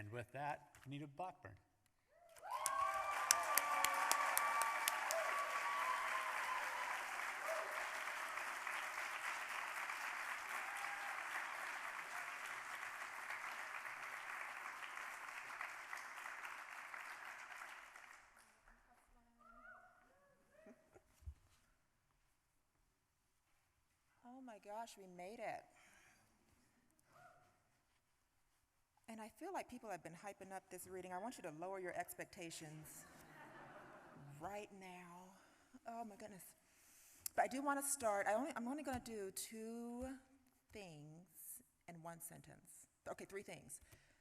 And with that, Venita Blackburn. Oh my gosh, we made it. And I feel like people have been hyping up this reading. I want you to lower your expectations right now. Oh my goodness. But I do want to start. I'm only going to do 2 things in 1 sentence. Okay, 3 things.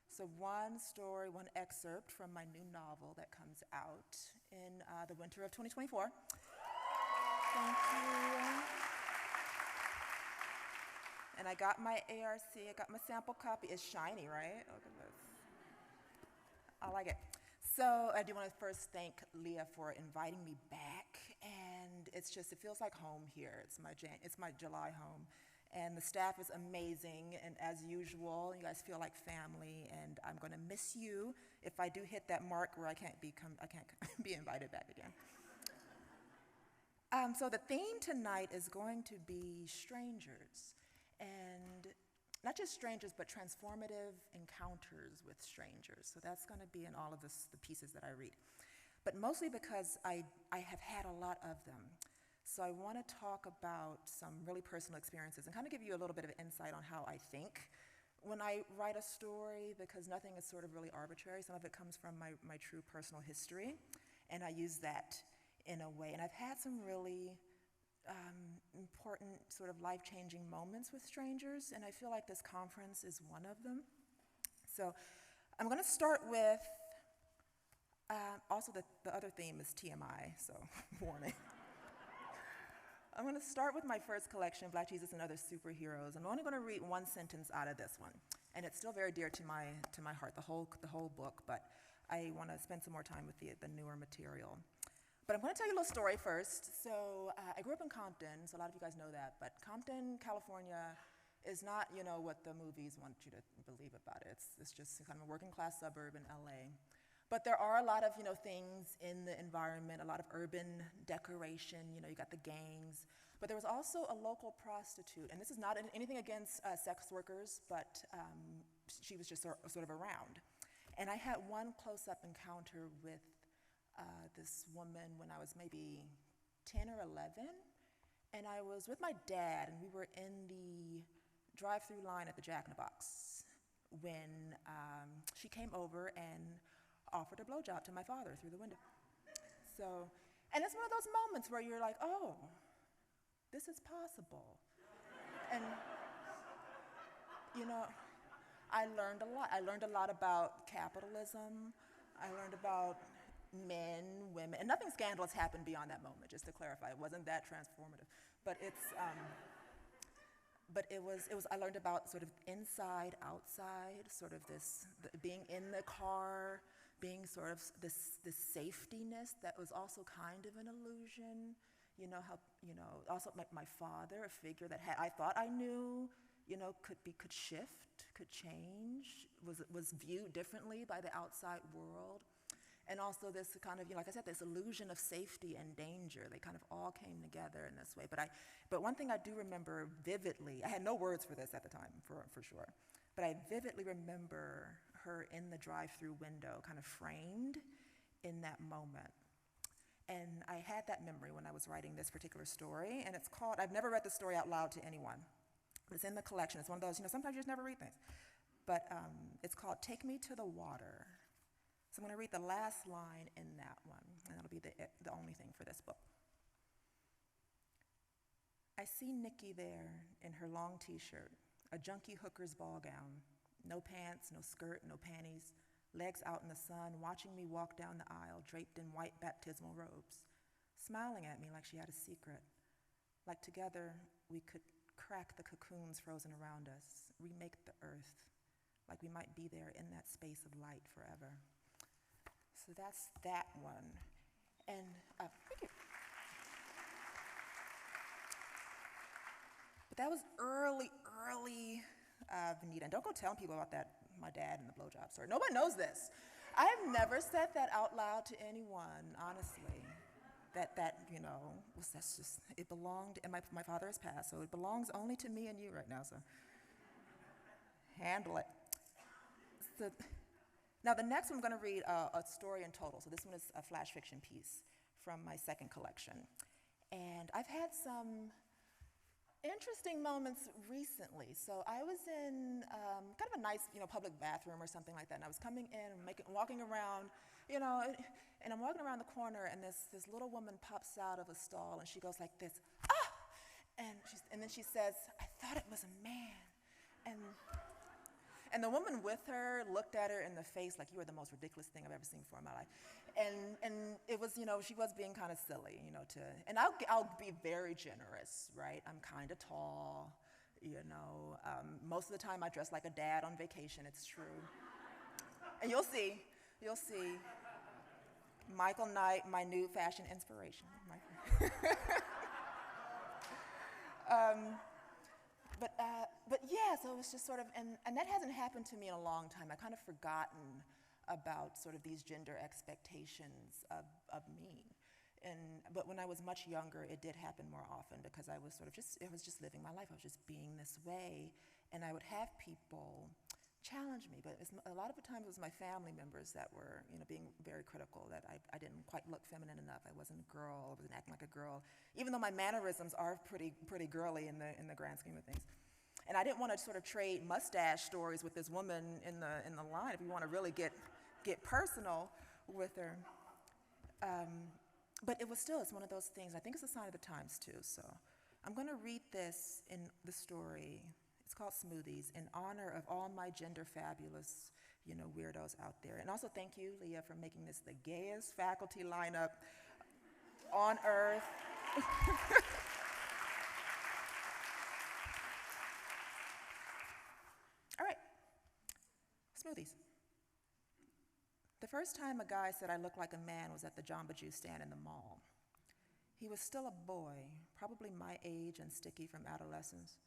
So 1 story, 1 excerpt from my new novel that comes out in the winter of 2024. Thank you. And I got my ARC, I got my sample copy. It's shiny, right? Look at this. I like it. So I do want to first thank Leah for inviting me back. And it feels like home here. It's my July home. And the staff is amazing. And as usual, you guys feel like family. And I'm going to miss you if I do hit that mark where I can't be invited back again. So the theme tonight is going to be strangers. And not just strangers, but transformative encounters with strangers. So that's going to be in all of the pieces that I read. But mostly because I have had a lot of them. So I want to talk about some really personal experiences and kind of give you a little bit of insight on how I think when I write a story, because nothing is sort of really arbitrary. Some of it comes from my true personal history, and I use that in a way. And I've had some really important sort of life-changing moments with strangers, and I feel like this conference is one of them. So I'm going to start with, also the other theme is TMI, so warning. I'm going to start with my first collection, Black Jesus and Other Superheroes. I'm only going to read 1 sentence out of this one, and it's still very dear to my heart, the whole book, but I want to spend some more time with the newer material. But I'm going to tell you a little story first. So I grew up in Compton, so a lot of you guys know that. But Compton, California is not, what the movies want you to believe about it. It's just kind of a working class suburb in LA. But there are a lot of, things in the environment, a lot of urban decoration. You got the gangs. But there was also a local prostitute. And this is not anything against sex workers, but she was just sort of around. And I had one close-up encounter with this woman when I was maybe 10 or 11, and I was with my dad, and we were in the drive-through line at the Jack in the Box when she came over and offered a blowjob to my father through the window. So, and it's one of those moments where you're like, oh, this is possible. And, I learned a lot. I learned a lot about capitalism. I learned about men, women, and nothing scandalous happened beyond that moment, just to clarify. It wasn't that transformative. But it was, I learned about sort of inside, outside, sort of being in the car, being sort of this safetiness that was also kind of an illusion. Also my father, a figure that I thought I knew, could shift, could change, was viewed differently by the outside world. And also this kind of, like I said, this illusion of safety and danger. They kind of all came together in this way. But one thing I do remember vividly, I had no words for this at the time, for sure, but I vividly remember her in the drive-through window, kind of framed in that moment. And I had that memory when I was writing this particular story, and it's called, I've never read the story out loud to anyone. It's in the collection. It's one of those, sometimes you just never read things. But it's called Take Me to the Water. So I'm going to read the last line in that one, and that'll be the only thing for this book. I see Nikki there in her long t-shirt, a junkie hooker's ball gown, no pants, no skirt, no panties, legs out in the sun, watching me walk down the aisle draped in white baptismal robes, smiling at me like she had a secret, like together we could crack the cocoons frozen around us, remake the earth, like we might be there in that space of light forever. So that's that one. And thank you. But that was early Venita. And don't go telling people about that my dad in the blowjob story. Nobody knows this. I've never said that out loud to anyone, honestly. That's just, it belonged, and my father has passed, so it belongs only to me and you right now, so handle it. So, now the next one, I'm gonna read a story in total. So this one is a flash fiction piece from my second collection. And I've had some interesting moments recently. So I was in kind of a nice, public bathroom or something like that, and I was coming in, walking around, and I'm walking around the corner, and this little woman pops out of a stall, and she goes like this, ah! And then she says, I thought it was a man. And the woman with her looked at her in the face like, you are the most ridiculous thing I've ever seen before in my life. And it was, she was being kind of silly, and I'll be very generous, right? I'm kind of tall, most of the time I dress like a dad on vacation, it's true. And you'll see, Michael Knight, my new fashion inspiration. But yeah, so it was just sort of, and that hasn't happened to me in a long time. I kind of forgotten about sort of these gender expectations of me. But when I was much younger, it did happen more often because I was just living my life. I was just being this way, and I would have people challenge me, but a lot of the time it was my family members that were, being very critical, that I didn't quite look feminine enough. I wasn't a girl, I wasn't acting like a girl, even though my mannerisms are pretty girly in the grand scheme of things. And I didn't want to sort of trade mustache stories with this woman in the line, if you want to really get personal with her. But it's one of those things. I think it's a sign of the times too. So I'm going to read this in the story. It's called Smoothies, in honor of all my gender fabulous, weirdos out there. And also thank you, Leah, for making this the gayest faculty lineup on earth. All right, Smoothies. The first time a guy said I looked like a man was at the Jamba Juice stand in the mall. He was still a boy, probably my age and sticky from adolescence.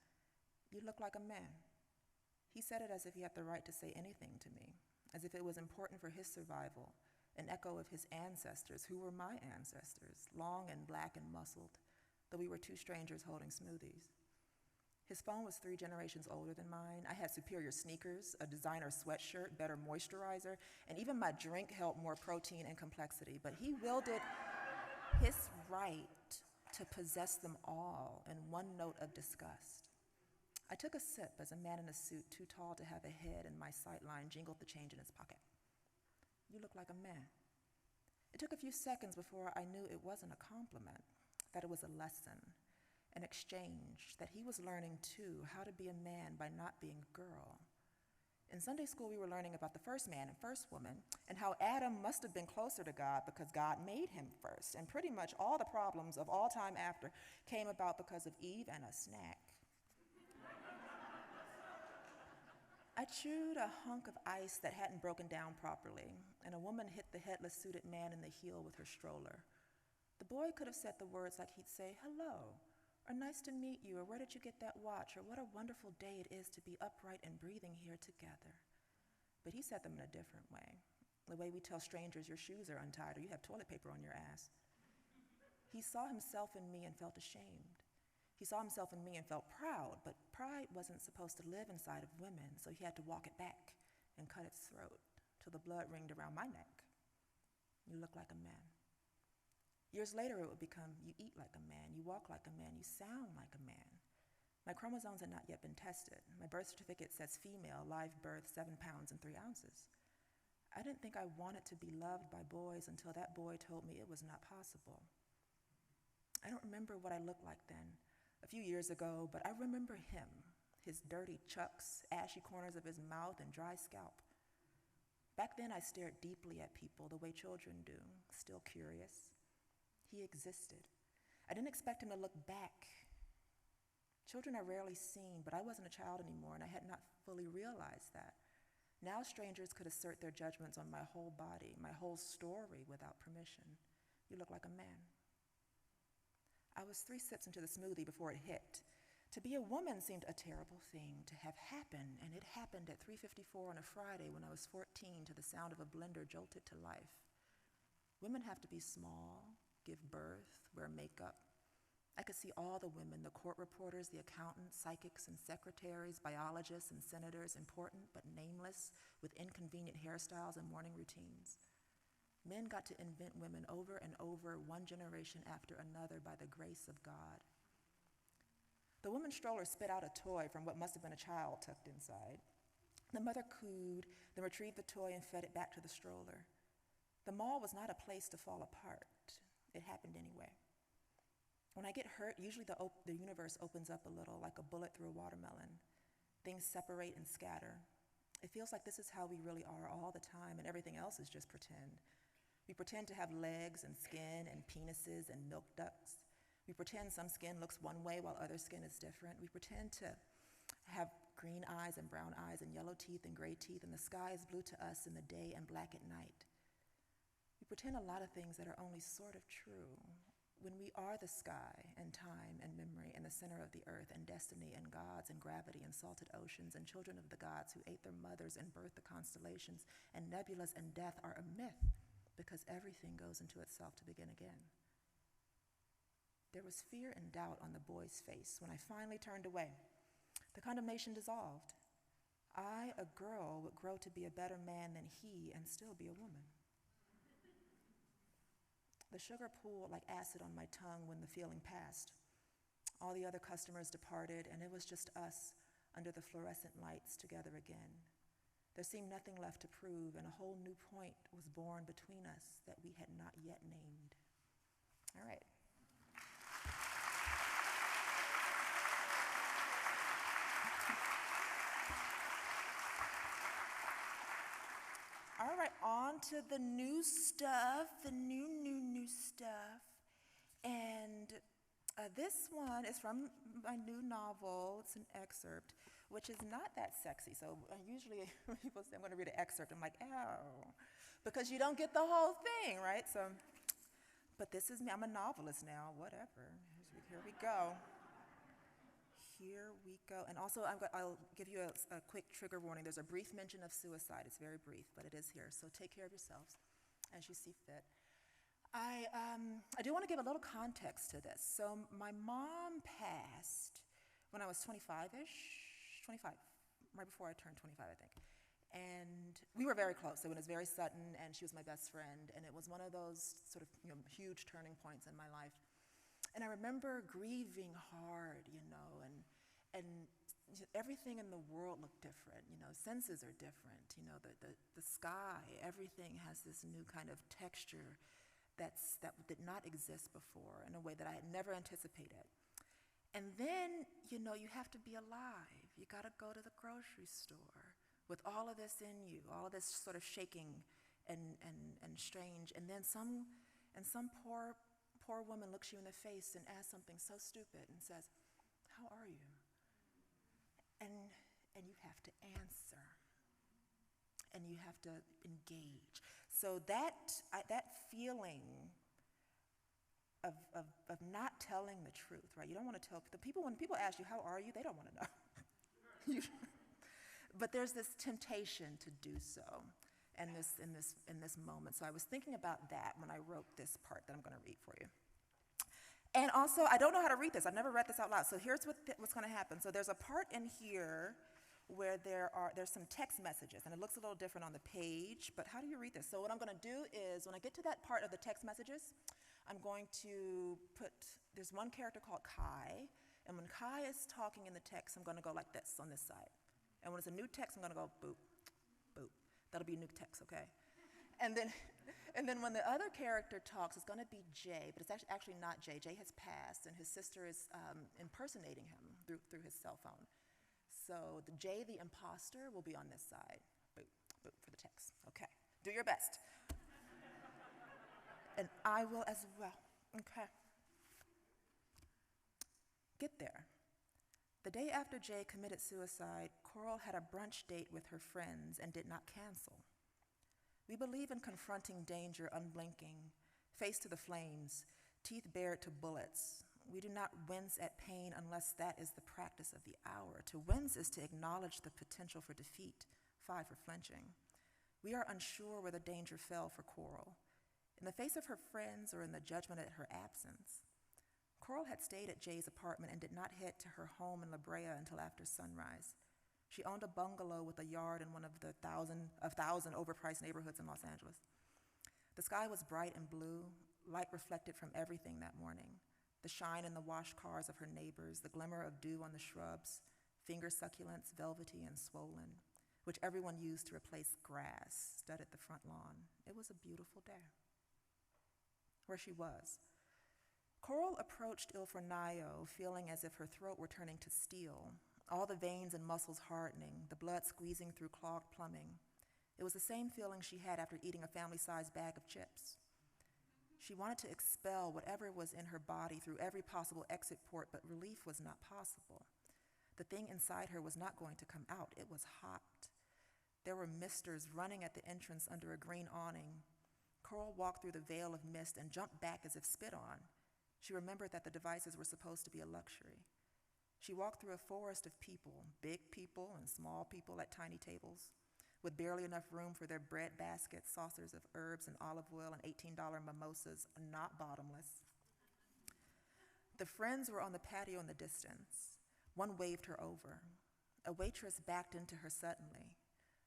You look like a man. He said it as if he had the right to say anything to me, as if it was important for his survival, an echo of his ancestors, who were my ancestors, long and black and muscled, though we were two strangers holding smoothies. His phone was 3 generations older than mine. I had superior sneakers, a designer sweatshirt, better moisturizer, and even my drink held more protein and complexity, but he wielded his right to possess them all in one note of disgust. I took a sip as a man in a suit too tall to have a head in my sightline jingled the change in his pocket. You look like a man. It took a few seconds before I knew it wasn't a compliment, that it was a lesson, an exchange, that he was learning too how to be a man by not being a girl. In Sunday school, we were learning about the first man and first woman, and how Adam must have been closer to God because God made him first, and pretty much all the problems of all time after came about because of Eve and a snack. I chewed a hunk of ice that hadn't broken down properly, and a woman hit the headless suited man in the heel with her stroller. The boy could have said the words like he'd say, hello, or nice to meet you, or where did you get that watch, or what a wonderful day it is to be upright and breathing here together. But he said them in a different way, the way we tell strangers your shoes are untied or you have toilet paper on your ass. He saw himself in me and felt ashamed. He saw himself in me and felt proud, but pride wasn't supposed to live inside of women, so he had to walk it back and cut its throat till the blood ringed around my neck. You look like a man. Years later, it would become, you eat like a man, you walk like a man, you sound like a man. My chromosomes had not yet been tested. My birth certificate says female, live birth, 7 pounds and 3 ounces. I didn't think I wanted to be loved by boys until that boy told me it was not possible. I don't remember what I looked like then, a few years ago, but I remember him, his dirty chucks, ashy corners of his mouth, and dry scalp. Back then, I stared deeply at people the way children do, still curious. He existed. I didn't expect him to look back. Children are rarely seen, but I wasn't a child anymore, and I had not fully realized that. Now strangers could assert their judgments on my whole body, my whole story, without permission. You look like a man. I was 3 sips into the smoothie before it hit. To be a woman seemed a terrible thing to have happen, and it happened at 3:54 on a Friday when I was 14 to the sound of a blender jolted to life. Women have to be small, give birth, wear makeup. I could see all the women, the court reporters, the accountants, psychics and secretaries, biologists and senators, important but nameless, with inconvenient hairstyles and morning routines. Men got to invent women over and over, one generation after another, by the grace of God. The woman's stroller spit out a toy from what must have been a child tucked inside. The mother cooed, then retrieved the toy and fed it back to the stroller. The mall was not a place to fall apart. It happened anyway. When I get hurt, usually the universe opens up a little, like a bullet through a watermelon. Things separate and scatter. It feels like this is how we really are all the time, and everything else is just pretend. We pretend to have legs and skin and penises and milk ducts. We pretend some skin looks one way while other skin is different. We pretend to have green eyes and brown eyes and yellow teeth and gray teeth, and the sky is blue to us in the day and black at night. We pretend a lot of things that are only sort of true, when we are the sky and time and memory and the center of the earth and destiny and gods and gravity and salted oceans and children of the gods who ate their mothers and birthed the constellations, and nebulas and death are a myth because everything goes into itself to begin again. There was fear and doubt on the boy's face when I finally turned away. The condemnation dissolved. I, a girl, would grow to be a better man than he and still be a woman. The sugar pooled like acid on my tongue when the feeling passed. All the other customers departed, and it was just us under the fluorescent lights together again. There seemed nothing left to prove, and a whole new point was born between us that we had not yet named. All right. All right, on to the new stuff, the new stuff. And this one is from my new novel. It's an excerpt, which is not that sexy. So usually when people say I'm going to read an excerpt, I'm like, ow, because you don't get the whole thing, right? So, but this is me. I'm a novelist now, whatever. Here we go. Here we go. And also, I'll give you a quick trigger warning. There's a brief mention of suicide. It's very brief, but it is here. So take care of yourselves as you see fit. I do want to give a little context to this. So my mom passed when I was 25-ish, 25, right before I turned 25, I think. And we were very close. So it was very sudden, and she was my best friend. And it was one of those sort of huge turning points in my life. And I remember grieving hard, and everything in the world looked different. Senses are different. The sky, everything has this new kind of texture that did not exist before in a way that I had never anticipated. And then, you have to be alive. You got to go to the grocery store with all of this in you, all of this sort of shaking and strange. And then some poor woman looks you in the face and asks something so stupid and says, "How are you?" And you have to answer. And you have to engage. So that feeling of not telling the truth, right? You don't want to tell the people. When people ask you, "How are you?" they don't want to know. But there's this temptation to do so in this moment. So I was thinking about that when I wrote this part that I'm going to read for you. And also, I don't know how to read this. I've never read this out loud. So here's what's going to happen. So there's a part in here where there's some text messages, and it looks a little different on the page, but how do you read this? So what I'm going to do is, when I get to that part of the text messages, I'm going to there's one character called Kai, and when Kai is talking in the text, I'm going to go like this on this side. And when it's a new text, I'm going to go boop, boop. That'll be a new text, okay? And then when the other character talks, it's going to be Jay, but it's actually not Jay. Jay has passed, and his sister is impersonating him through his cell phone. So Jay, the imposter, will be on this side. Boop, boop for the text. Okay, do your best. And I will as well. Okay. Get there. The day after Jay committed suicide, Coral had a brunch date with her friends and did not cancel. We believe in confronting danger unblinking, face to the flames, teeth bared to bullets, We do not wince at pain unless that is the practice of the hour. To wince is to acknowledge the potential for defeat, phi for flinching. We are unsure where the danger fell for Coral, in the face of her friends or in the judgment at her absence. Coral had stayed at Jay's apartment and did not head to her home in La Brea until after sunrise. She owned a bungalow with a yard in one of the thousand overpriced neighborhoods in Los Angeles. The sky was bright and blue, light reflected from everything that morning. The shine in the wash cars of her neighbors, the glimmer of dew on the shrubs, finger succulents, velvety and swollen, which everyone used to replace grass, studded the front lawn. It was a beautiful day. Where she was. Coral approached Il Fornaio, feeling as if her throat were turning to steel, all the veins and muscles hardening, the blood squeezing through clogged plumbing. It was the same feeling she had after eating a family-sized bag of chips. She wanted to expel whatever was in her body through every possible exit port, but relief was not possible. The thing inside her was not going to come out. It was hot. There were misters running at the entrance under a green awning. Coral walked through the veil of mist and jumped back as if spit on. She remembered that the devices were supposed to be a luxury. She walked through a forest of people, big people and small people at tiny tables, with barely enough room for their bread baskets, saucers of herbs and olive oil, and $18 mimosas, not bottomless. The friends were on the patio in the distance. One waved her over. A waitress backed into her suddenly.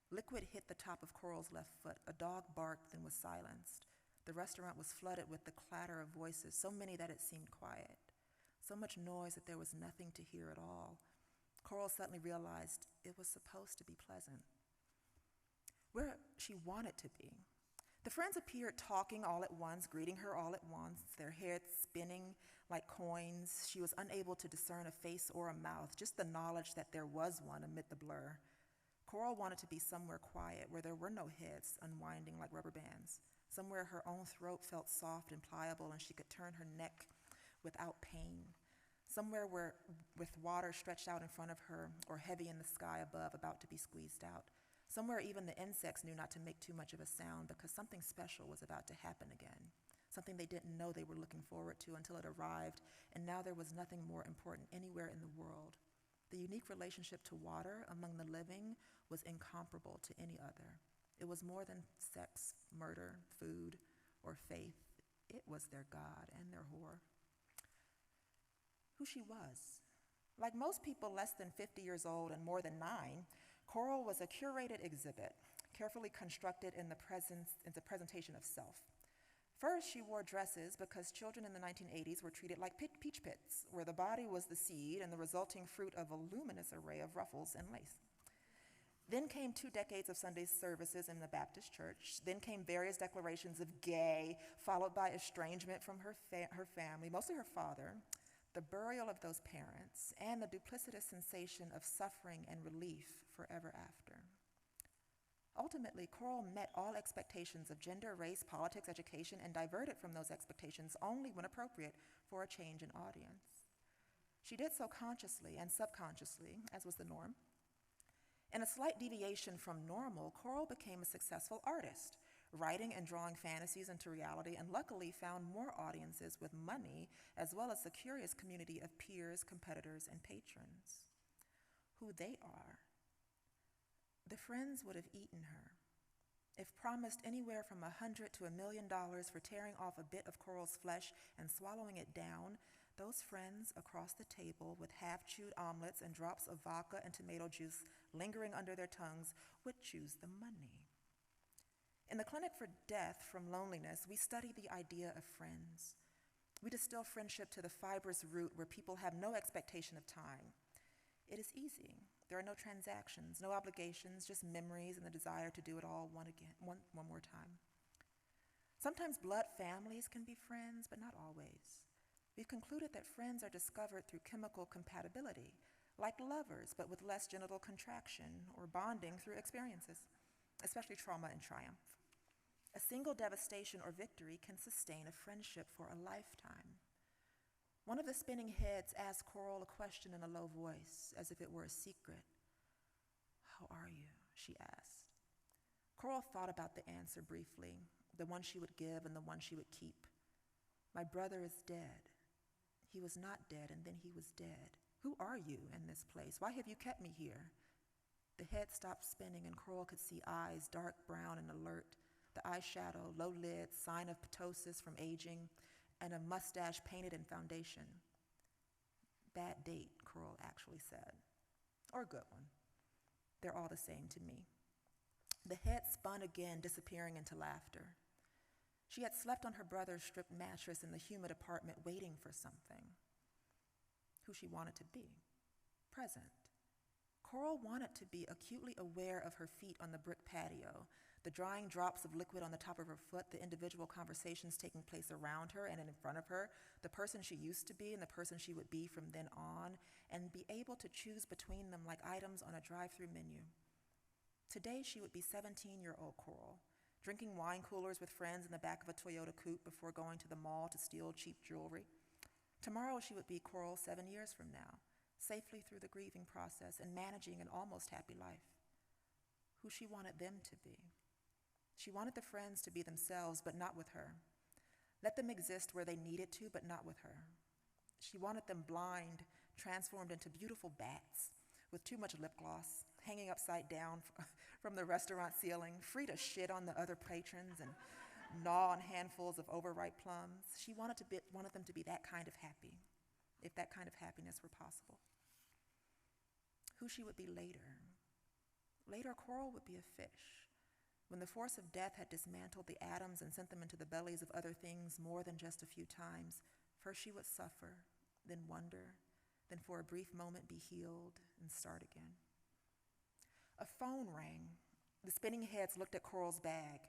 Liquid hit the top of Coral's left foot. A dog barked, then was silenced. The restaurant was flooded with the clatter of voices, so many that it seemed quiet. So much noise that there was nothing to hear at all. Coral suddenly realized it was supposed to be pleasant. Where she wanted to be. The friends appeared talking all at once, greeting her all at once, their heads spinning like coins. She was unable to discern a face or a mouth, just the knowledge that there was one amid the blur. Coral wanted to be somewhere quiet, where there were no heads unwinding like rubber bands, somewhere her own throat felt soft and pliable and she could turn her neck without pain, somewhere with water stretched out in front of her or heavy in the sky above about to be squeezed out, somewhere even the insects knew not to make too much of a sound because something special was about to happen again, something they didn't know they were looking forward to until it arrived, and now there was nothing more important anywhere in the world. The unique relationship to water among the living was incomparable to any other. It was more than sex, murder, food, or faith. It was their God and their whore. Who she was. Like most people less than 50 years old and more than 9, Coral was a curated exhibit, carefully constructed in the presentation of self. First, she wore dresses because children in the 1980s were treated like peach pits, where the body was the seed and the resulting fruit of a luminous array of ruffles and lace. Then came 2 decades of Sunday services in the Baptist church. Then came various declarations of gay, followed by estrangement from her family, mostly her father, the burial of those parents, and the duplicitous sensation of suffering and relief forever after. Ultimately, Coral met all expectations of gender, race, politics, education, and diverted from those expectations only when appropriate for a change in audience. She did so consciously and subconsciously, as was the norm. In a slight deviation from normal, Coral became a successful artist, writing and drawing fantasies into reality, and luckily found more audiences with money, as well as a curious community of peers, competitors, and patrons. Who they are. The friends would have eaten her. If promised anywhere from $100,000 to $1 million for tearing off a bit of Coral's flesh and swallowing it down, those friends across the table with half-chewed omelets and drops of vodka and tomato juice lingering under their tongues would choose the money. In the Clinic for Death from Loneliness, we study the idea of friends. We distill friendship to the fibrous root where people have no expectation of time. It is easy. There are no transactions, no obligations, just memories and the desire to do it all one more time. Sometimes blood families can be friends, but not always. We've concluded that friends are discovered through chemical compatibility, like lovers, but with less genital contraction, or bonding through experiences, especially trauma and triumph. A single devastation or victory can sustain a friendship for a lifetime. One of the spinning heads asked Coral a question in a low voice, as if it were a secret. "How are you?" she asked. Coral thought about the answer briefly, the one she would give and the one she would keep. "My brother is dead." He was not dead, and then he was dead. Who are you in this place? Why have you kept me here? The head stopped spinning, and Coral could see eyes, dark brown and alert, the eyeshadow, low lids, sign of ptosis from aging, and a mustache painted in foundation. Bad date, Coral actually said. Or a good one. They're all the same to me. The head spun again, disappearing into laughter. She had slept on her brother's stripped mattress in the humid apartment, waiting for something. Who she wanted to be. Present. Coral wanted to be acutely aware of her feet on the brick patio, the drying drops of liquid on the top of her foot, the individual conversations taking place around her and in front of her, the person she used to be and the person she would be from then on, and be able to choose between them like items on a drive-through menu. Today she would be 17-year-old Coral, drinking wine coolers with friends in the back of a Toyota coupe before going to the mall to steal cheap jewelry. Tomorrow she would be Coral 7 years from now, safely through the grieving process and managing an almost happy life. Who she wanted them to be. She wanted the friends to be themselves, but not with her. Let them exist where they needed to, but not with her. She wanted them blind, transformed into beautiful bats with too much lip gloss, hanging upside down from the restaurant ceiling, free to shit on the other patrons and gnaw on handfuls of overripe plums. She wanted them to be that kind of happy, if that kind of happiness were possible. Who she would be later. Later, Coral would be a fish. When the force of death had dismantled the atoms and sent them into the bellies of other things more than just a few times, first she would suffer, then wonder, then for a brief moment be healed and start again. A phone rang. The spinning heads looked at Coral's bag.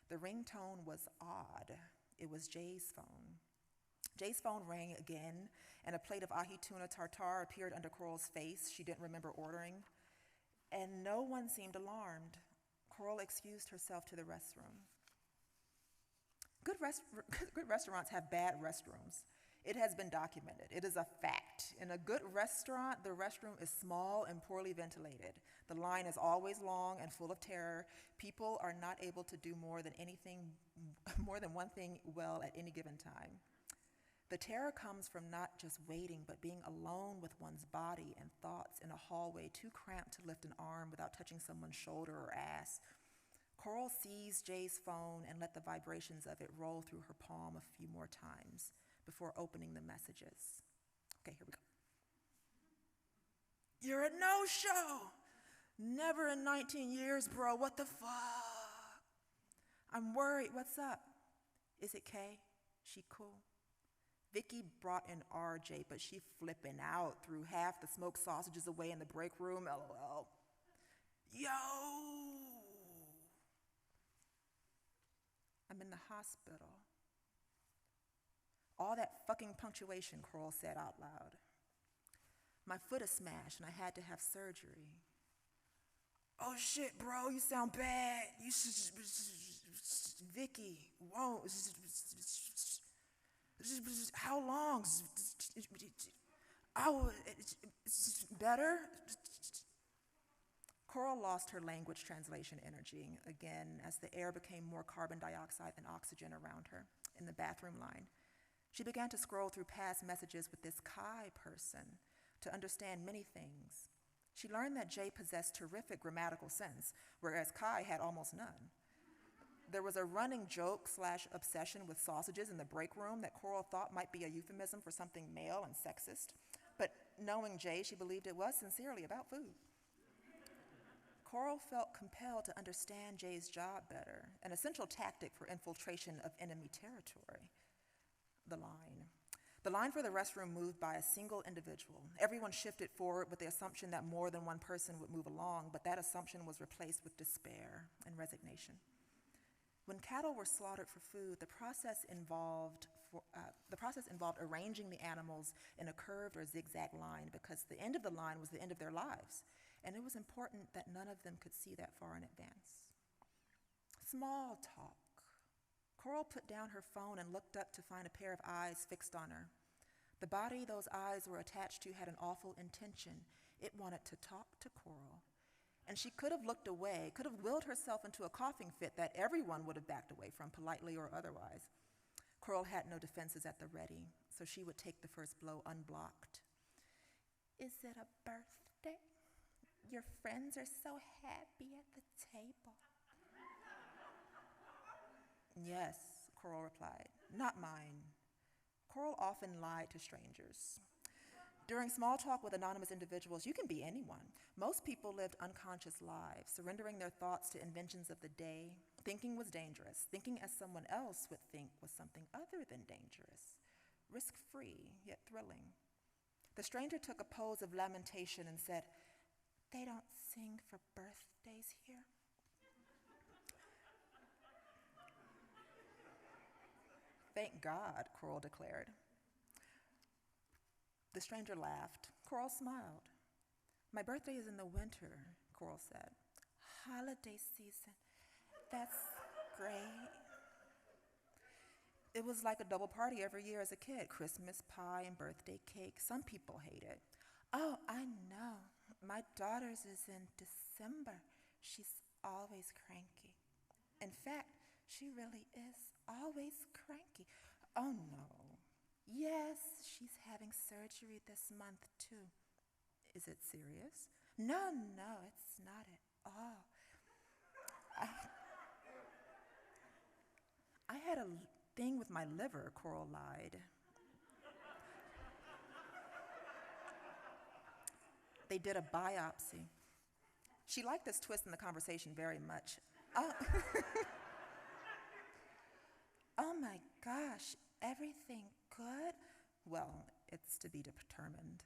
The ringtone was odd. It was Jay's phone. Jay's phone rang again, and a plate of ahi tuna tartare appeared under Coral's face she didn't remember ordering, and no one seemed alarmed. Coral excused herself to the restroom. Good restaurants have bad restrooms. It has been documented. It is a fact. In a good restaurant, the restroom is small and poorly ventilated. The line is always long and full of terror. People are not able to do more than one thing well at any given time. The terror comes from not just waiting, but being alone with one's body and thoughts in a hallway too cramped to lift an arm without touching someone's shoulder or ass. Coral seized Jay's phone and let the vibrations of it roll through her palm a few more times before opening the messages. Okay, here we go. You're a no-show! Never in 19 years, bro. What the fuck? I'm worried. What's up? Is it Kay? She cool? Vicky brought in RJ, but she flipping out, threw half the smoked sausages away in the break room, LOL. Yo! I'm in the hospital. All that fucking punctuation, Coral said out loud. My foot is smashed and I had to have surgery. Oh shit, bro, you sound bad. You should, Vicky, whoa. How long? Better? Coral lost her language translation energy again as the air became more carbon dioxide than oxygen around her in the bathroom line. She began to scroll through past messages with this Kai person to understand many things. She learned that Jay possessed terrific grammatical sense, whereas Kai had almost none. There was a running joke/obsession with sausages in the break room that Coral thought might be a euphemism for something male and sexist, but knowing Jay, she believed it was sincerely about food. Coral felt compelled to understand Jay's job better, an essential tactic for infiltration of enemy territory. The line for the restroom moved by a single individual. Everyone shifted forward with the assumption that more than one person would move along, but that assumption was replaced with despair and resignation. When cattle were slaughtered for food, the process involved arranging the animals in a curved or zigzag line because the end of the line was the end of their lives, and it was important that none of them could see that far in advance. Small talk. Coral put down her phone and looked up to find a pair of eyes fixed on her. The body those eyes were attached to had an awful intention. It wanted to talk to Coral. And she could have looked away, could have willed herself into a coughing fit that everyone would have backed away from, politely or otherwise. Coral had no defenses at the ready, so she would take the first blow unblocked. Is it a birthday? Your friends are so happy at the table. Yes, Coral replied, not mine. Coral often lied to strangers. During small talk with anonymous individuals, you can be anyone. Most people lived unconscious lives, surrendering their thoughts to inventions of the day. Thinking was dangerous. Thinking as someone else would think was something other than dangerous. Risk-free, yet thrilling. The stranger took a pose of lamentation and said, "They don't sing for birthdays here." "Thank God," Coral declared. The stranger laughed. Coral smiled. "My birthday is in the winter," Coral said. "Holiday season. That's great." It was like a double party every year as a kid. Christmas pie and birthday cake. Some people hate it. "Oh, I know. My daughter's is in December. She's always cranky. In fact, she really is always cranky. Oh, no. Yes, she's having surgery this month, too." "Is it serious?" No, it's not at all. I had a thing with my liver," Coral lied. "They did a biopsy." She liked this twist in the conversation very much. Oh, oh my gosh, everything good? Well, it's to be determined.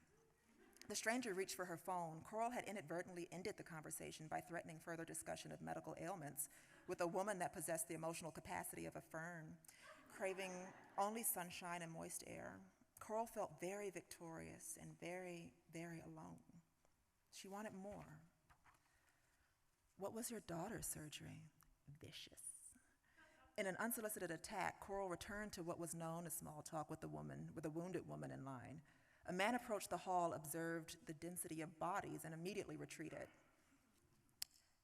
The stranger reached for her phone. Coral had inadvertently ended the conversation by threatening further discussion of medical ailments with a woman that possessed the emotional capacity of a fern, craving only sunshine and moist air. Coral felt very victorious and very, very alone. She wanted more. "What was your daughter's surgery?" "Vicious." In an unsolicited attack, Coral returned to what was known as small talk with a wounded woman in line. A man approached the hall, observed the density of bodies, and immediately retreated.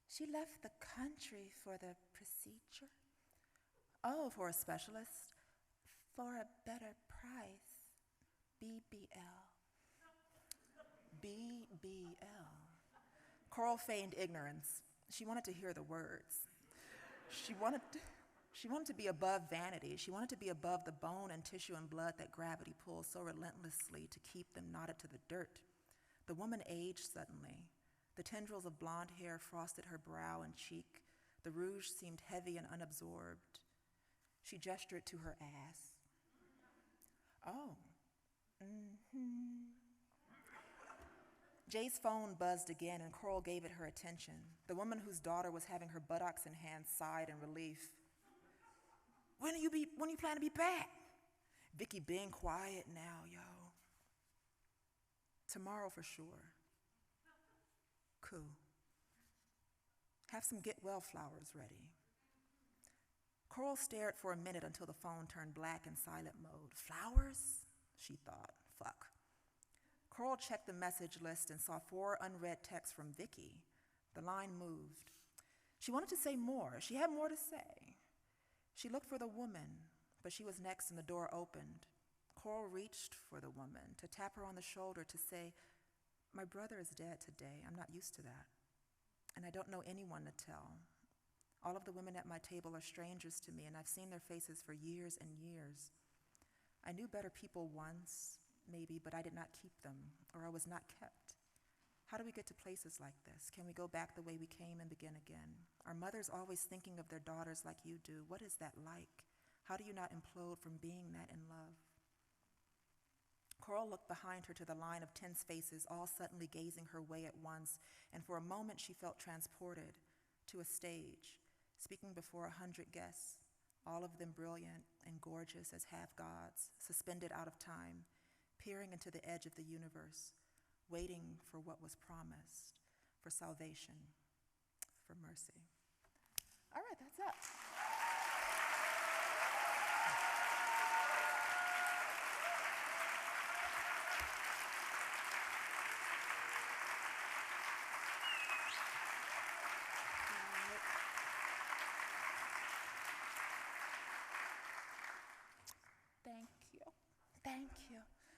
"She left the country for the procedure." "Oh, for a specialist?" "For a better price. BBL." BBL. Coral feigned ignorance. She wanted to hear the words. She wanted to be above vanity. She wanted to be above the bone and tissue and blood that gravity pulls so relentlessly to keep them knotted to the dirt. The woman aged suddenly. The tendrils of blonde hair frosted her brow and cheek. The rouge seemed heavy and unabsorbed. She gestured to her ass. "Oh, Jay's phone buzzed again, and Coral gave it her attention. The woman whose daughter was having her buttocks in hand sighed in relief. When you plan to be back?" "Vicky, being quiet now, yo." "Tomorrow for sure." "Cool. Have some get well flowers ready." Coral stared for a minute until the phone turned black in silent mode. Flowers? She thought. Fuck. Coral checked the message list and saw 4 unread texts from Vicky. The line moved. She wanted to say more. She had more to say. She looked for the woman, but she was next and the door opened. Coral reached for the woman to tap her on the shoulder to say, "My brother is dead today. I'm not used to that. And I don't know anyone to tell. All of the women at my table are strangers to me, and I've seen their faces for years and years. I knew better people once, maybe, but I did not keep them, or I was not kept. How do we get to places like this? Can we go back the way we came and begin again? Are mothers always thinking of their daughters like you do? What is that like? How do you not implode from being that in love?" Coral looked behind her to the line of tense faces, all suddenly gazing her way at once, and for a moment she felt transported to a stage, speaking before 100 guests, all of them brilliant and gorgeous as half-gods, suspended out of time, peering into the edge of the universe, waiting for what was promised, for salvation, for mercy. All right, that's it.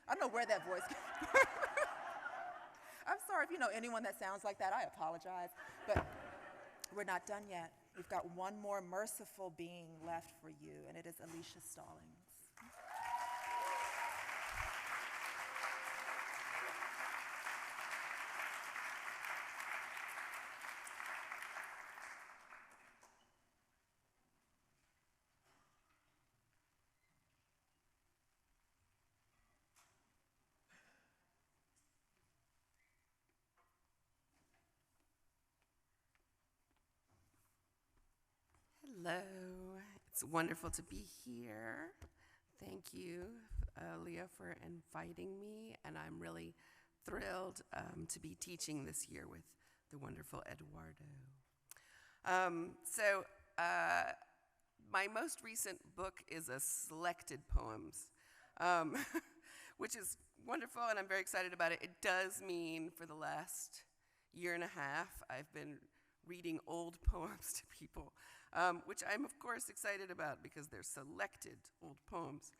I don't know where that voice came from. I'm sorry if you know anyone that sounds like that. I apologize. But we're not done yet. We've got one more merciful being left for you, and it is Alicia Stallings. Hello, it's wonderful to be here. Thank you, Leah, for inviting me, and I'm really thrilled to be teaching this year with the wonderful Eduardo. My most recent book is a selected poems, which is wonderful, and I'm very excited about it. It does mean for the last year and a half, I've been reading old poems to people. Which I'm, of course, excited about because they're selected old poems.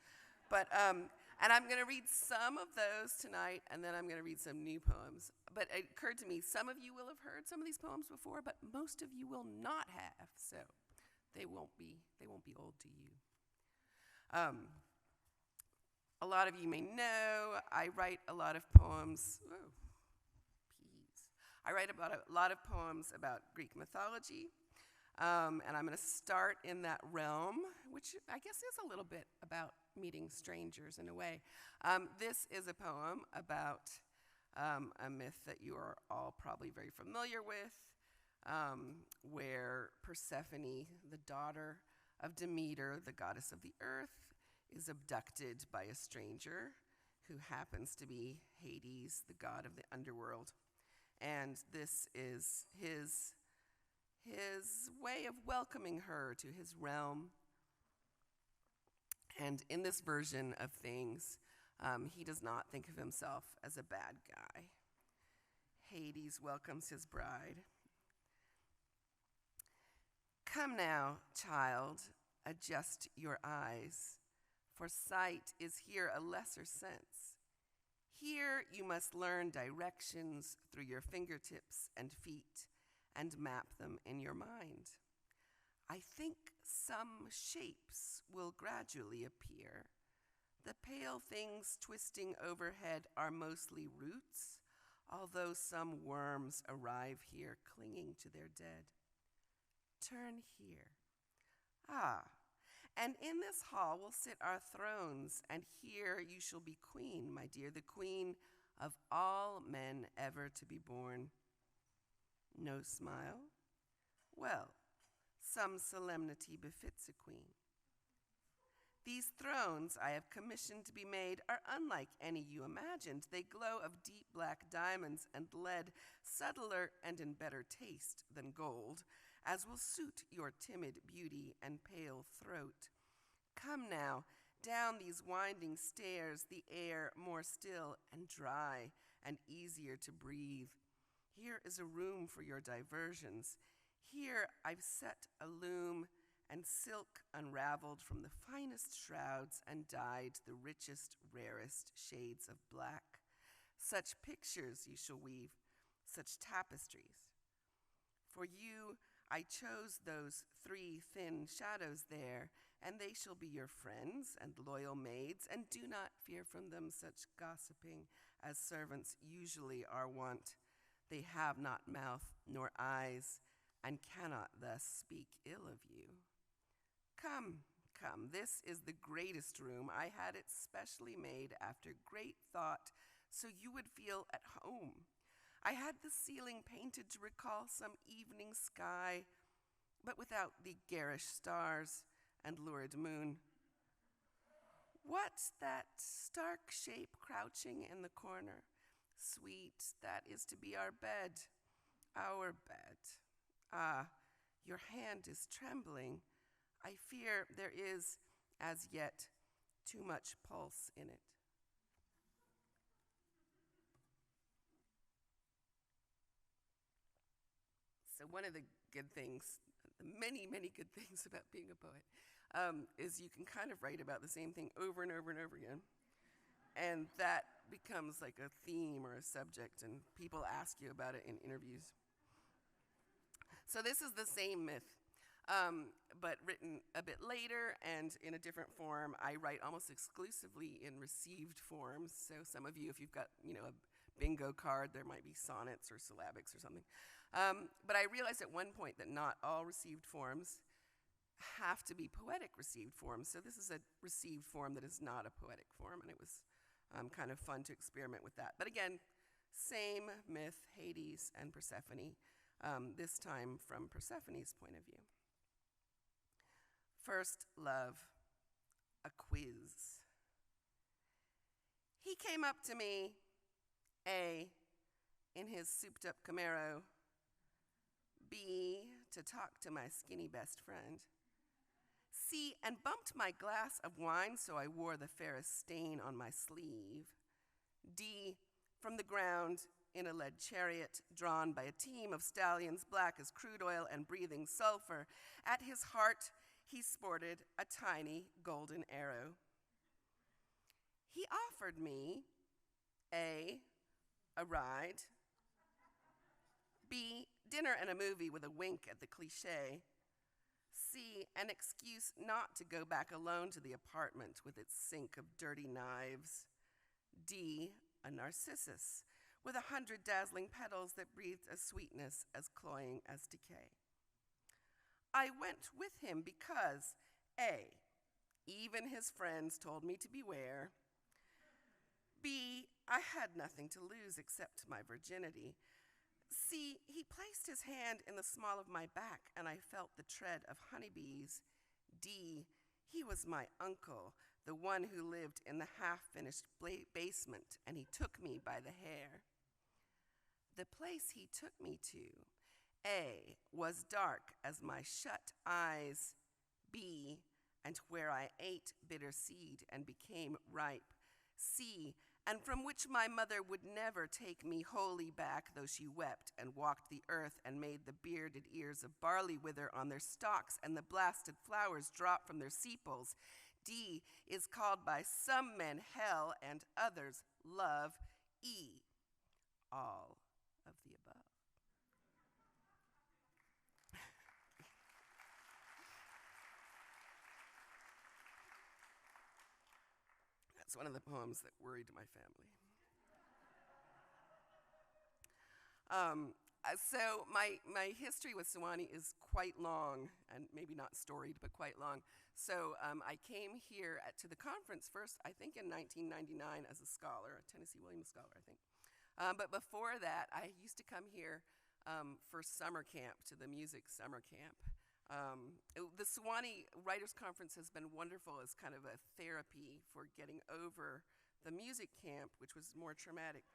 But, and I'm going to read some of those tonight, and then I'm going to read some new poems. But it occurred to me, some of you will have heard some of these poems before, but most of you will not have, so they won't be old to you. A lot of you may know I write a lot of poems. Oh, peas. I write about a lot of poems about Greek mythology. And I'm going to start in that realm, which I guess is a little bit about meeting strangers in a way. This is a poem about a myth that you are all probably very familiar with, where Persephone, the daughter of Demeter, the goddess of the earth, is abducted by a stranger who happens to be Hades, the god of the underworld. And this is his way of welcoming her to his realm. And in this version of things, he does not think of himself as a bad guy. Hades welcomes his bride. Come now, child, adjust your eyes, for sight is here a lesser sense. Here you must learn directions through your fingertips and feet, and map them in your mind. I think some shapes will gradually appear. The pale things twisting overhead are mostly roots, although some worms arrive here clinging to their dead. Turn here. Ah, and in this hall will sit our thrones, and here you shall be queen, my dear, the queen of all men ever to be born. No smile? Well, some solemnity befits a queen. These thrones I have commissioned to be made are unlike any you imagined. They glow of deep black diamonds and lead, subtler and in better taste than gold, as will suit your timid beauty and pale throat. Come now, down these winding stairs, the air more still and dry and easier to breathe. Here is a room for your diversions. Here I've set a loom and silk unraveled from the finest shrouds and dyed the richest, rarest shades of black. Such pictures you shall weave, such tapestries. For you I chose those 3 thin shadows there, and they shall be your friends and loyal maids, and do not fear from them such gossiping as servants usually are wont. They have not mouth nor eyes, and cannot thus speak ill of you. Come, come, this is the greatest room. I had it specially made after great thought, so you would feel at home. I had the ceiling painted to recall some evening sky, but without the garish stars and lurid moon. What's that stark shape crouching in the corner? Sweet, that is to be our bed, our bed. Ah, your hand is trembling. I fear there is, as yet, too much pulse in it. So one of the good things, the many, many good things about being a poet, is you can kind of write about the same thing over and over and over again. And that becomes like a theme or a subject, and people ask you about it in interviews. So this is the same myth, but written a bit later and in a different form. I write almost exclusively in received forms. So some of you, if you've got a bingo card, there might be sonnets or syllabics or something. But I realized at one point that not all received forms have to be poetic received forms. So this is a received form that is not a poetic form, and it was kind of fun to experiment with that. But again, same myth, Hades and Persephone, this time from Persephone's point of view. First love, a quiz. He came up to me, A, in his souped-up Camaro, B, to talk to my skinny best friend, C, and bumped my glass of wine so I wore the fairest stain on my sleeve, D, from the ground in a lead chariot drawn by a team of stallions black as crude oil and breathing sulfur. At his heart, he sported a tiny golden arrow. He offered me A, a ride, B, dinner and a movie with a wink at the cliche, C, an excuse not to go back alone to the apartment with its sink of dirty knives, D, a narcissus with 100 dazzling petals that breathed a sweetness as cloying as decay. I went with him because A, even his friends told me to beware, B, I had nothing to lose except my virginity, C, he placed his hand in the small of my back and I felt the tread of honeybees, D, he was my uncle, the one who lived in the half-finished basement, and he took me by the hair. The place he took me to, A, was dark as my shut eyes, B, and where I ate bitter seed and became ripe, C, and from which my mother would never take me wholly back, though she wept and walked the earth and made the bearded ears of barley wither on their stalks and the blasted flowers drop from their sepals. D is called by some men hell and others love. E, all of the above. That's one of the poems that worried my family. So my history with Sewanee is quite long, and maybe not storied, but quite long. So I came here to the conference first, I think in 1999 as a scholar, a Tennessee Williams scholar, I think. But before that, I used to come here for summer camp, to the music summer camp. The Sewanee Writers Conference has been wonderful as kind of a therapy for getting over the music camp, which was more traumatic.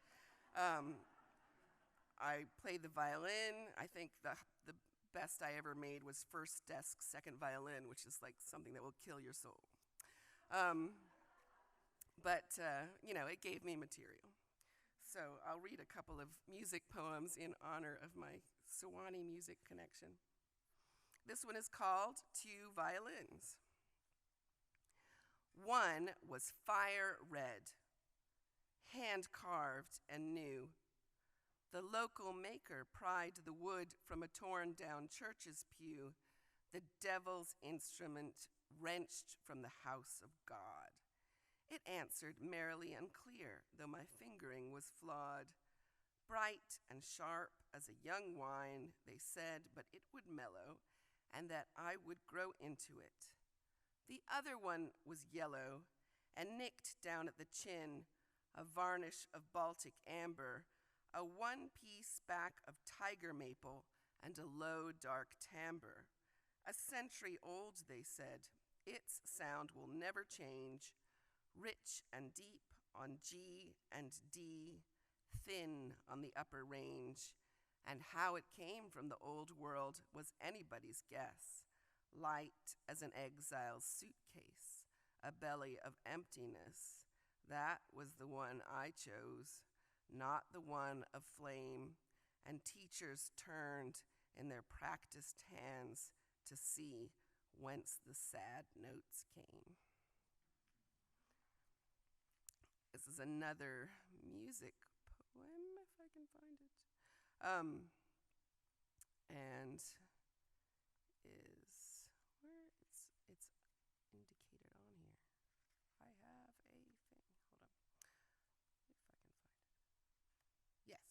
I played the violin. I think the best I ever made was first desk, second violin, which is like something that will kill your soul. But it gave me material. So I'll read a couple of music poems in honor of my Sewanee music connection. This one is called Two Violins. One was fire red, hand-carved and new. The local maker pried the wood from a torn-down church's pew, the devil's instrument wrenched from the house of God. It answered merrily and clear, though my fingering was flawed. Bright and sharp as a young wine, they said, but it would mellow, and that I would grow into it. The other one was yellow and nicked down at the chin, a varnish of Baltic amber, a one-piece back of tiger maple, and a low, dark timbre. A century old, they said. Its sound will never change. Rich and deep on G and D, thin on the upper range. And how it came from the old world was anybody's guess. Light as an exile's suitcase, a belly of emptiness. That was the one I chose. Not the one of flame, and teachers turned in their practiced hands to see whence the sad notes came. This is another music poem, if I can find it. And is where it's indicated on here. I have a thing. Hold on. If I can find it. Yes.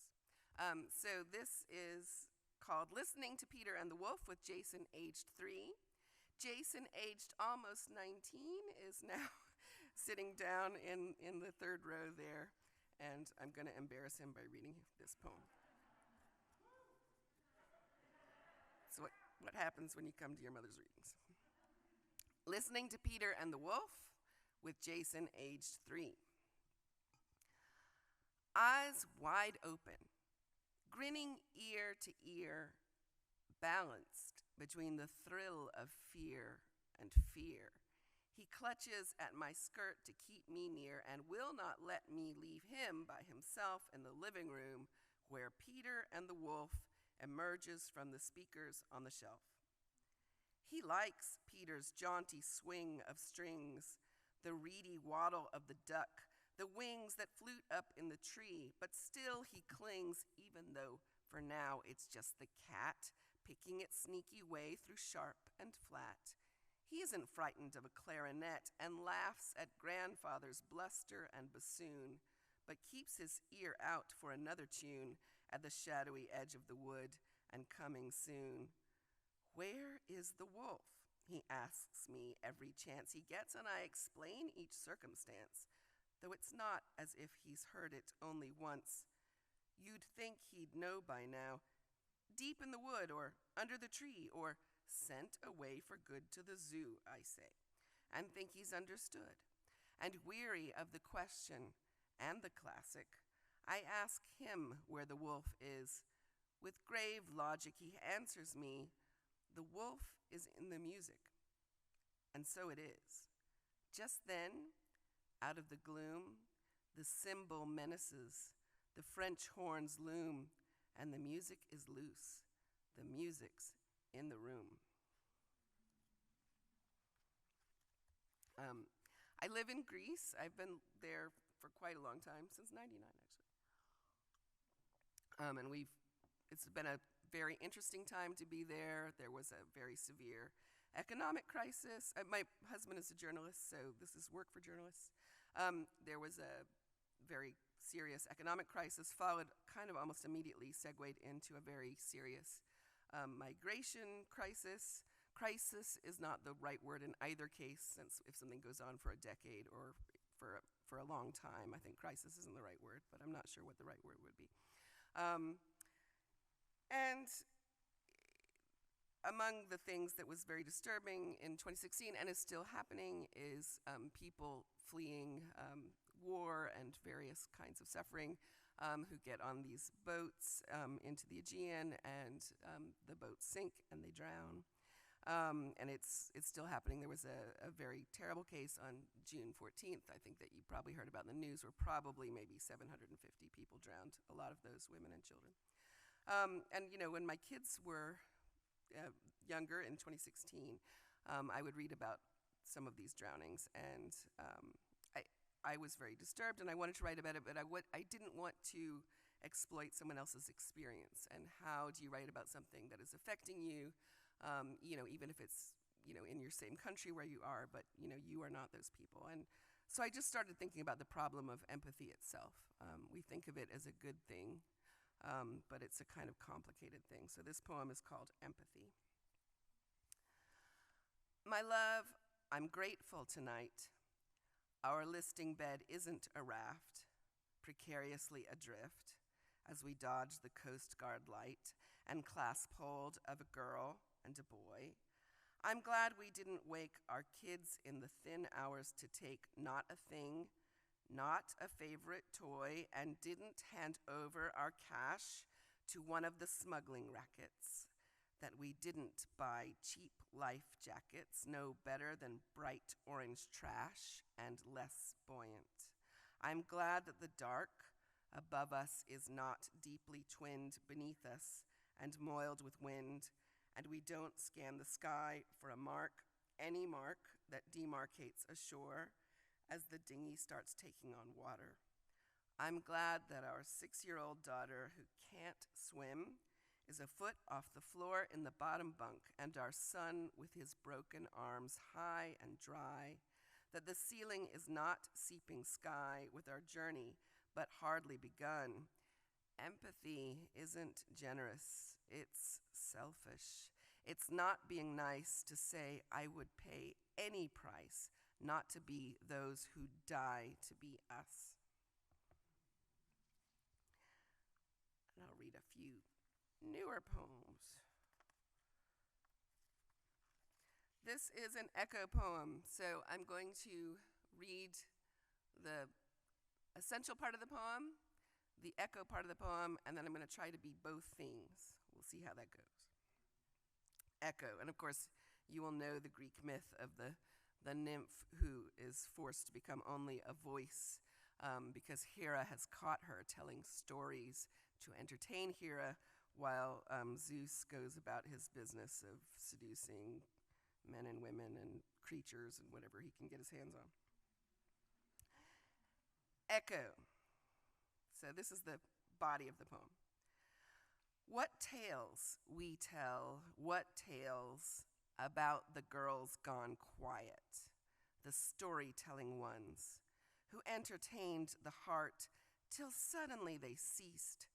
So this is called Listening to Peter and the Wolf with Jason, aged 3. Jason, aged almost 19, is now sitting down in the third row there, and I'm going to embarrass him by reading this poem. So what happens when you come to your mother's readings. Listening to Peter and the Wolf with Jason, aged 3. Eyes wide open, grinning ear to ear, balanced between the thrill of fear and fear. He clutches at my skirt to keep me near and will not let me leave him by himself in the living room where Peter and the Wolf emerges from the speakers on the shelf. He likes Peter's jaunty swing of strings, the reedy waddle of the duck, the wings that flute up in the tree, but still he clings, even though for now it's just the cat picking its sneaky way through sharp and flat. He isn't frightened of a clarinet and laughs at grandfather's bluster and bassoon, but keeps his ear out for another tune at the shadowy edge of the wood and coming soon. Where is the wolf? He asks me every chance he gets, and I explain each circumstance, though it's not as if he's heard it only once. You'd think he'd know by now. Deep in the wood, or under the tree, or sent away for good to the zoo, I say, and think he's understood. And weary of the question and the classic, I ask him where the wolf is. With grave logic, he answers me, the wolf is in the music. And so it is. Just then, out of the gloom, the cymbal menaces, the French horns loom, and the music is loose. The music's in the room. I live in Greece. I've been there for quite a long time, since '99 actually. And it's been a very interesting time to be there. There was a very severe economic crisis. My husband is a journalist, so this is work for journalists. There was a very serious economic crisis, followed kind of almost immediately, segued into a very serious migration crisis. Crisis is not the right word in either case, since if something goes on for a decade or for a long time, I think crisis isn't the right word, but I'm not sure what the right word would be. And among the things that was very disturbing in 2016 and is still happening is people fleeing war and various kinds of suffering who get on these boats into the Aegean, and the boats sink and they drown. And it's still happening. There was a very terrible case on June 14th, I think that you probably heard about in the news, where probably maybe 750 people drowned, a lot of those women and children. And when my kids were younger in 2016, I would read about some of these drownings, and I was very disturbed, and I wanted to write about it, but I didn't want to exploit someone else's experience. And how do you write about something that is affecting you, even if it's in your same country where you are, but you are not those people. And so I just started thinking about the problem of empathy itself. We think of it as a good thing, but it's a kind of complicated thing. So this poem is called Empathy. My love, I'm grateful tonight. Our listing bed isn't a raft, precariously adrift, as we dodge the Coast Guard light and clasp hold of a girl and a boy. I'm glad we didn't wake our kids in the thin hours to take not a thing, not a favorite toy, and didn't hand over our cash to one of the smuggling rackets, that we didn't buy cheap life jackets, no better than bright orange trash and less buoyant. I'm glad that the dark above us is not deeply twinned beneath us and moiled with wind, and we don't scan the sky for a mark, any mark that demarcates a shore, as the dinghy starts taking on water. I'm glad that our 6-year-old daughter, who can't swim, is a foot off the floor in the bottom bunk, and our son with his broken arms high and dry, that the ceiling is not seeping sky with our journey, but hardly begun. Empathy isn't generous, it's selfish. It's not being nice to say, I would pay any price not to be those who die to be us. And I'll read a few newer poems. This is an echo poem, so I'm going to read the essential part of the poem, the echo part of the poem, and then I'm going to try to be both things. We'll see how that goes. Echo, and of course, you will know the Greek myth of the nymph who is forced to become only a voice because Hera has caught her telling stories to entertain Hera while Zeus goes about his business of seducing men and women and creatures and whatever he can get his hands on. Echo. So this is the body of the poem. What tales we tell, what tales about the girls gone quiet, the storytelling ones, who entertained the heart till suddenly they ceased.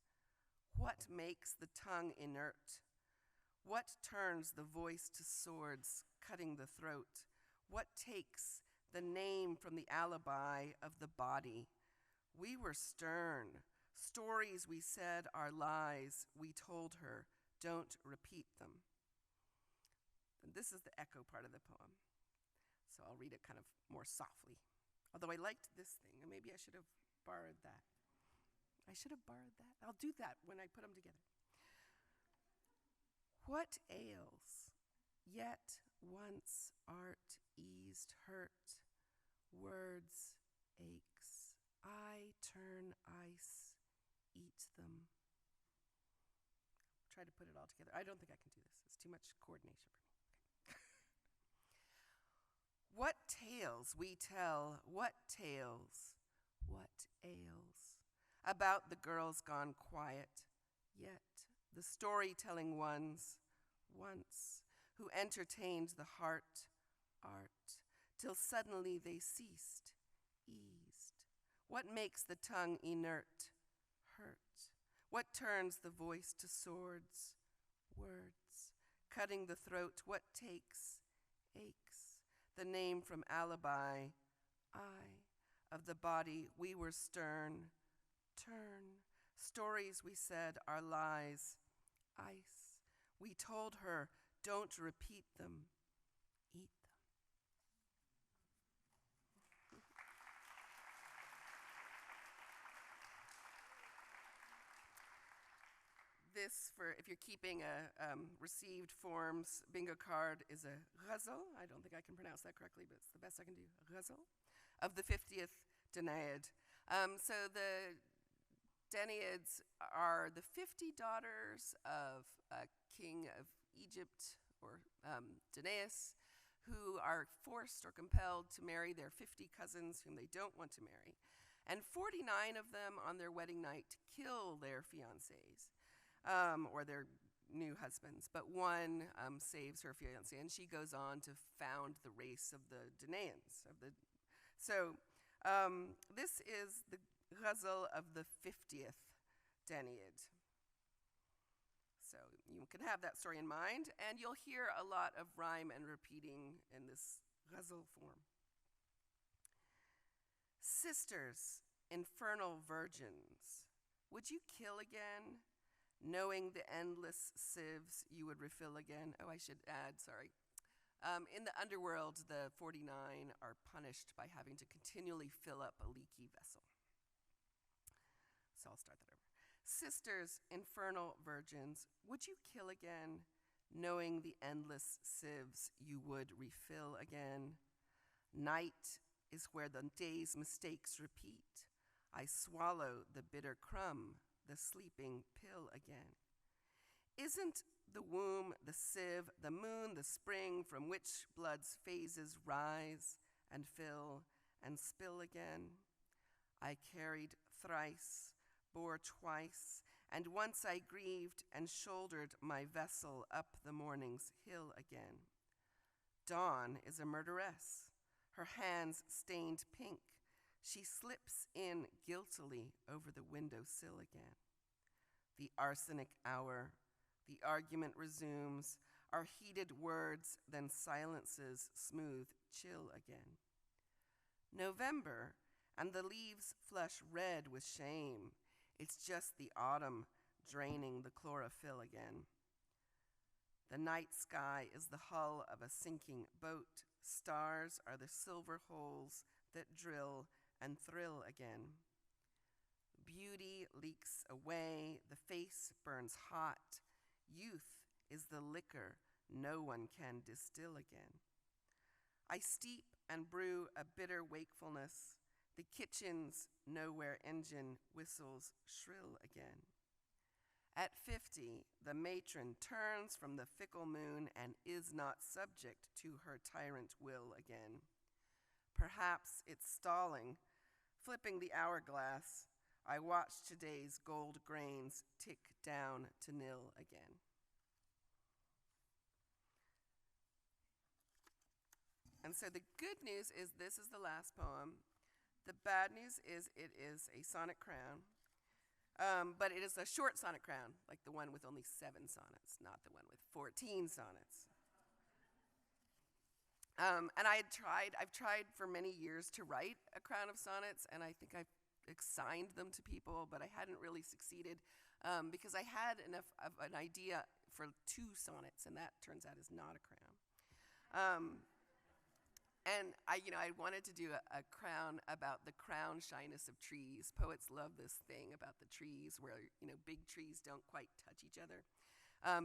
What makes the tongue inert? What turns the voice to swords, cutting the throat? What takes the name from the alibi of the body? We were stern. Stories we said are lies. We told her, don't repeat them. And this is the echo part of the poem. So I'll read it kind of more softly. Although I liked this thing, and maybe I should have borrowed that. I should have borrowed that. I'll do that when I put them together. What ails? Yet once art eased hurt. Words aches. I turn ice. Eat them. Try to put it all together. I don't think I can do this. It's too much coordination for me. Okay. What tales we tell, what tales, what ails, about the girls gone quiet, yet the storytelling ones, once, who entertained the heart, art, till suddenly they ceased, eased. What makes the tongue inert? Hurt. What turns the voice to swords? Words. Cutting the throat, what takes? Aches. The name from alibi, I. Of the body, we were stern. Turn. Stories we said are lies. Ice. We told her, don't repeat them. Eat them. This, for if you're keeping a received forms bingo card, is a ghazal. I don't think I can pronounce that correctly, but it's the best I can do. A ghazal of the 50th Danaid. So the Danaids are the 50 daughters of a king of Egypt, or Danaus, who are forced or compelled to marry their 50 cousins whom they don't want to marry. And 49 of them on their wedding night kill their fiancés. Or their new husbands, but one saves her fiancé, and she goes on to found the race of the Danaans. So this is the ghazal of the 50th Danaid. So you can have that story in mind, and you'll hear a lot of rhyme and repeating in this ghazal form. Sisters, infernal virgins, would you kill again? Knowing the endless sieves you would refill again. Oh, I should add, sorry. In the underworld, the 49 are punished by having to continually fill up a leaky vessel. So I'll start that over. Sisters, infernal virgins, would you kill again? Knowing the endless sieves you would refill again. Night is where the day's mistakes repeat. I swallow the bitter crumb, the sleeping pill again. Isn't the womb the sieve, the moon the spring from which blood's phases rise and fill and spill again. I carried thrice, bore twice, and once I grieved and shouldered my vessel up the morning's hill again. Dawn is a murderess, her hands stained pink. She slips in guiltily over the windowsill again. The arsenic hour, the argument resumes, our heated words then silences smooth chill again. November, and the leaves flush red with shame. It's just the autumn draining the chlorophyll again. The night sky is the hull of a sinking boat. Stars are the silver holes that drill and thrill again. Beauty leaks away, the face burns hot. Youth is the liquor no one can distill again. I steep and brew a bitter wakefulness. The kitchen's nowhere engine whistles shrill again. At 50, the matron turns from the fickle moon and is not subject to her tyrant will again. Perhaps it's stalling, flipping the hourglass. I watch today's gold grains tick down to nil again. And so the good news is this is the last poem. The bad news is it is a sonnet crown, but it is a short sonnet crown, like the one with only 7 sonnets, not the one with 14 sonnets. And I've tried for many years to write a crown of sonnets, and I think I've assigned them to people, but I hadn't really succeeded because I had enough of an idea for 2 sonnets, and that turns out is not a crown. And I wanted to do a crown about the crown shyness of trees. Poets love this thing about the trees where, big trees don't quite touch each other.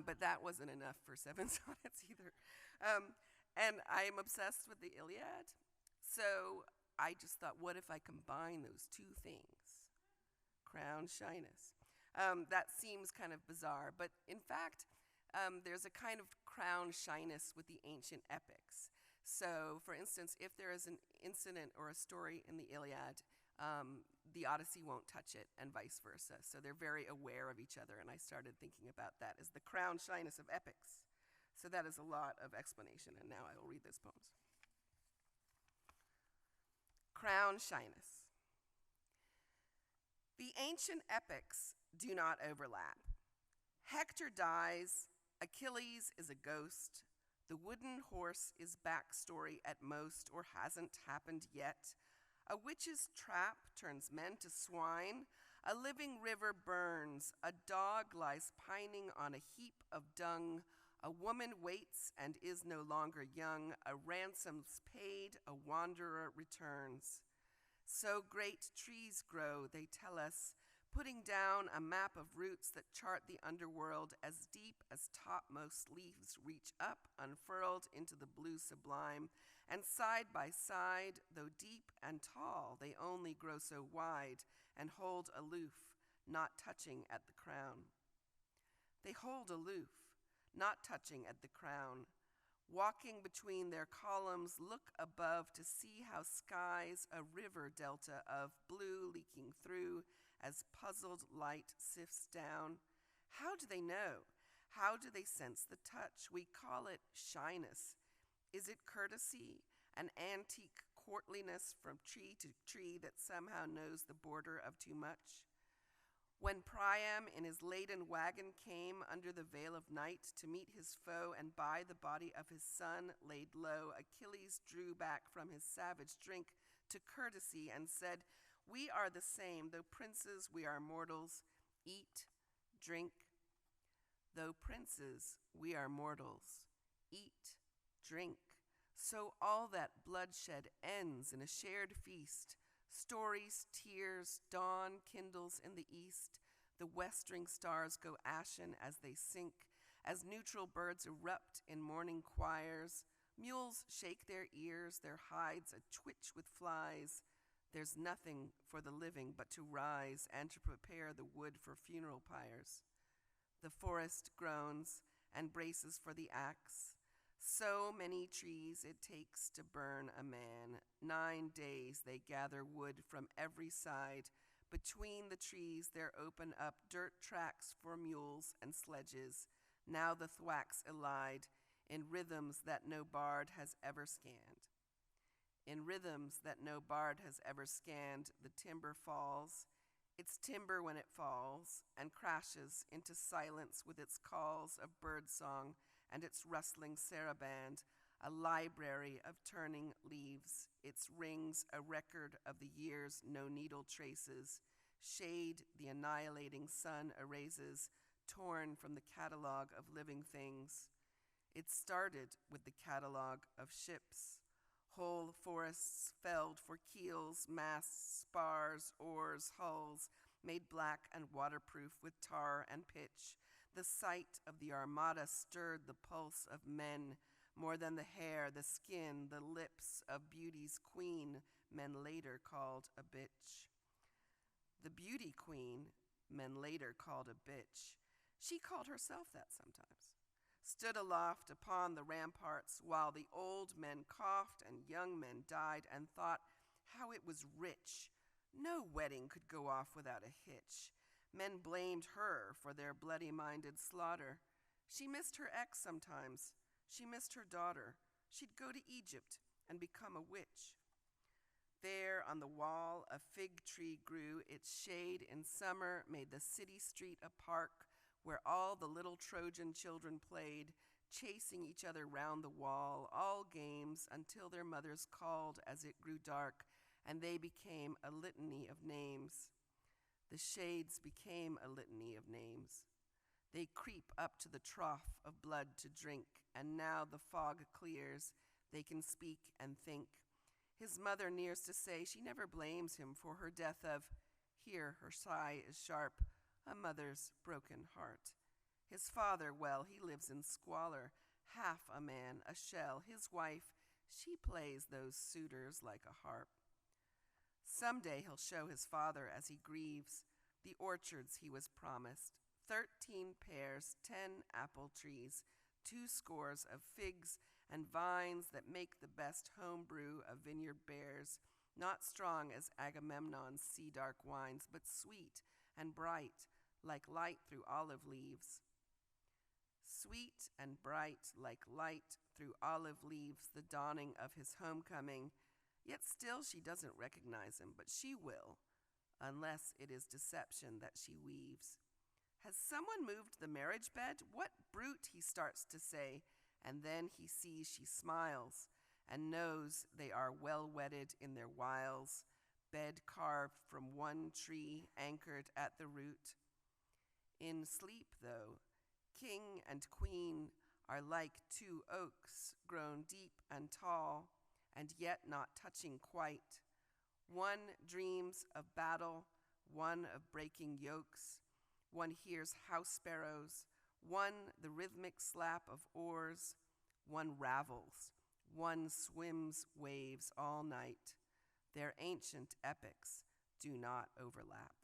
But that wasn't enough for 7 sonnets either. And I'm obsessed with the Iliad. So I just thought, what if I combine those 2 things? Crown shyness. That seems kind of bizarre, but in fact, there's a kind of crown shyness with the ancient epics. So, for instance, if there is an incident or a story in the Iliad, the Odyssey won't touch it, and vice versa. So they're very aware of each other, and I started thinking about that as the crown shyness of epics. So that is a lot of explanation, and now I will read those poems. Crown shyness. The ancient epics do not overlap. Hector dies, Achilles is a ghost, the wooden horse is backstory at most or hasn't happened yet. A witch's trap turns men to swine. A living river burns. A dog lies pining on a heap of dung. A woman waits and is no longer young. A ransom's paid. A wanderer returns. So great trees grow, they tell us, putting down a map of roots that chart the underworld as deep as topmost leaves reach up, unfurled into the blue sublime, and side by side, though deep and tall, they only grow so wide and hold aloof, not touching at the crown. They hold aloof, not touching at the crown. Walking between their columns, look above to see how skies a river delta of blue leaking through, as puzzled light sifts down. How do they know? How do they sense the touch? We call it shyness. Is it courtesy, an antique courtliness from tree to tree that somehow knows the border of too much? When Priam in his laden wagon came under the veil of night to meet his foe and buy the body of his son laid low, Achilles drew back from his savage drink to courtesy and said, "We are the same, though princes we are mortals. Eat, drink. Though princes we are mortals. Eat, drink. So all that bloodshed ends in a shared feast. Stories, tears, dawn kindles in the east. The westering stars go ashen as they sink, as neutral birds erupt in morning choirs. Mules shake their ears, their hides a-twitch with flies. There's nothing for the living but to rise and to prepare the wood for funeral pyres. The forest groans and braces for the axe. So many trees it takes to burn a man. 9 days they gather wood from every side. Between the trees there open up dirt tracks for mules and sledges. Now the thwacks elide in rhythms that no bard has ever scanned. In rhythms that no bard has ever scanned, the timber falls. It's timber when it falls and crashes into silence with its calls of birdsong and its rustling saraband, a library of turning leaves, its rings a record of the years no needle traces, shade the annihilating sun erases, torn from the catalog of living things. It started with the catalog of ships, whole forests felled for keels, masts, spars, oars, hulls, made black and waterproof with tar and pitch. The sight of the armada stirred the pulse of men, more than the hair, the skin, the lips of beauty's queen, men later called a bitch. The beauty queen, men later called a bitch. She called herself that sometimes. Stood aloft upon the ramparts while the old men coughed and young men died, and thought how it was rich. No wedding could go off without a hitch. Men blamed her for their bloody-minded slaughter. She missed her ex sometimes. She missed her daughter. She'd go to Egypt and become a witch. There on the wall a fig tree grew. Its shade in summer made the city street a park where all the little Trojan children played, chasing each other round the wall, all games until their mothers called as it grew dark, and they became a litany of names. The shades became a litany of names. They creep up to the trough of blood to drink, and now the fog clears. They can speak and think. His mother nears to say she never blames him for her death of, here her sigh is sharp, a mother's broken heart. His father, well, he lives in squalor, half a man, a shell. His wife, she plays those suitors like a harp. Someday he'll show his father as he grieves the orchards he was promised, 13 pears, 10 apple trees, 2 scores of figs and vines that make the best home brew of vineyard bears, not strong as Agamemnon's sea-dark wines, but sweet and bright, like light through olive leaves. Sweet and bright, like light through olive leaves, the dawning of his homecoming. Yet still she doesn't recognize him, but she will, unless it is deception that she weaves. Has someone moved the marriage bed? What brute, he starts to say, and then he sees she smiles and knows they are well wedded in their wiles, bed carved from one tree anchored at the root. In sleep, though, king and queen are like 2 oaks, grown deep and tall, and yet not touching quite. One dreams of battle, one of breaking yokes. One hears house sparrows, one the rhythmic slap of oars. One ravels, one swims waves all night. Their ancient epics do not overlap.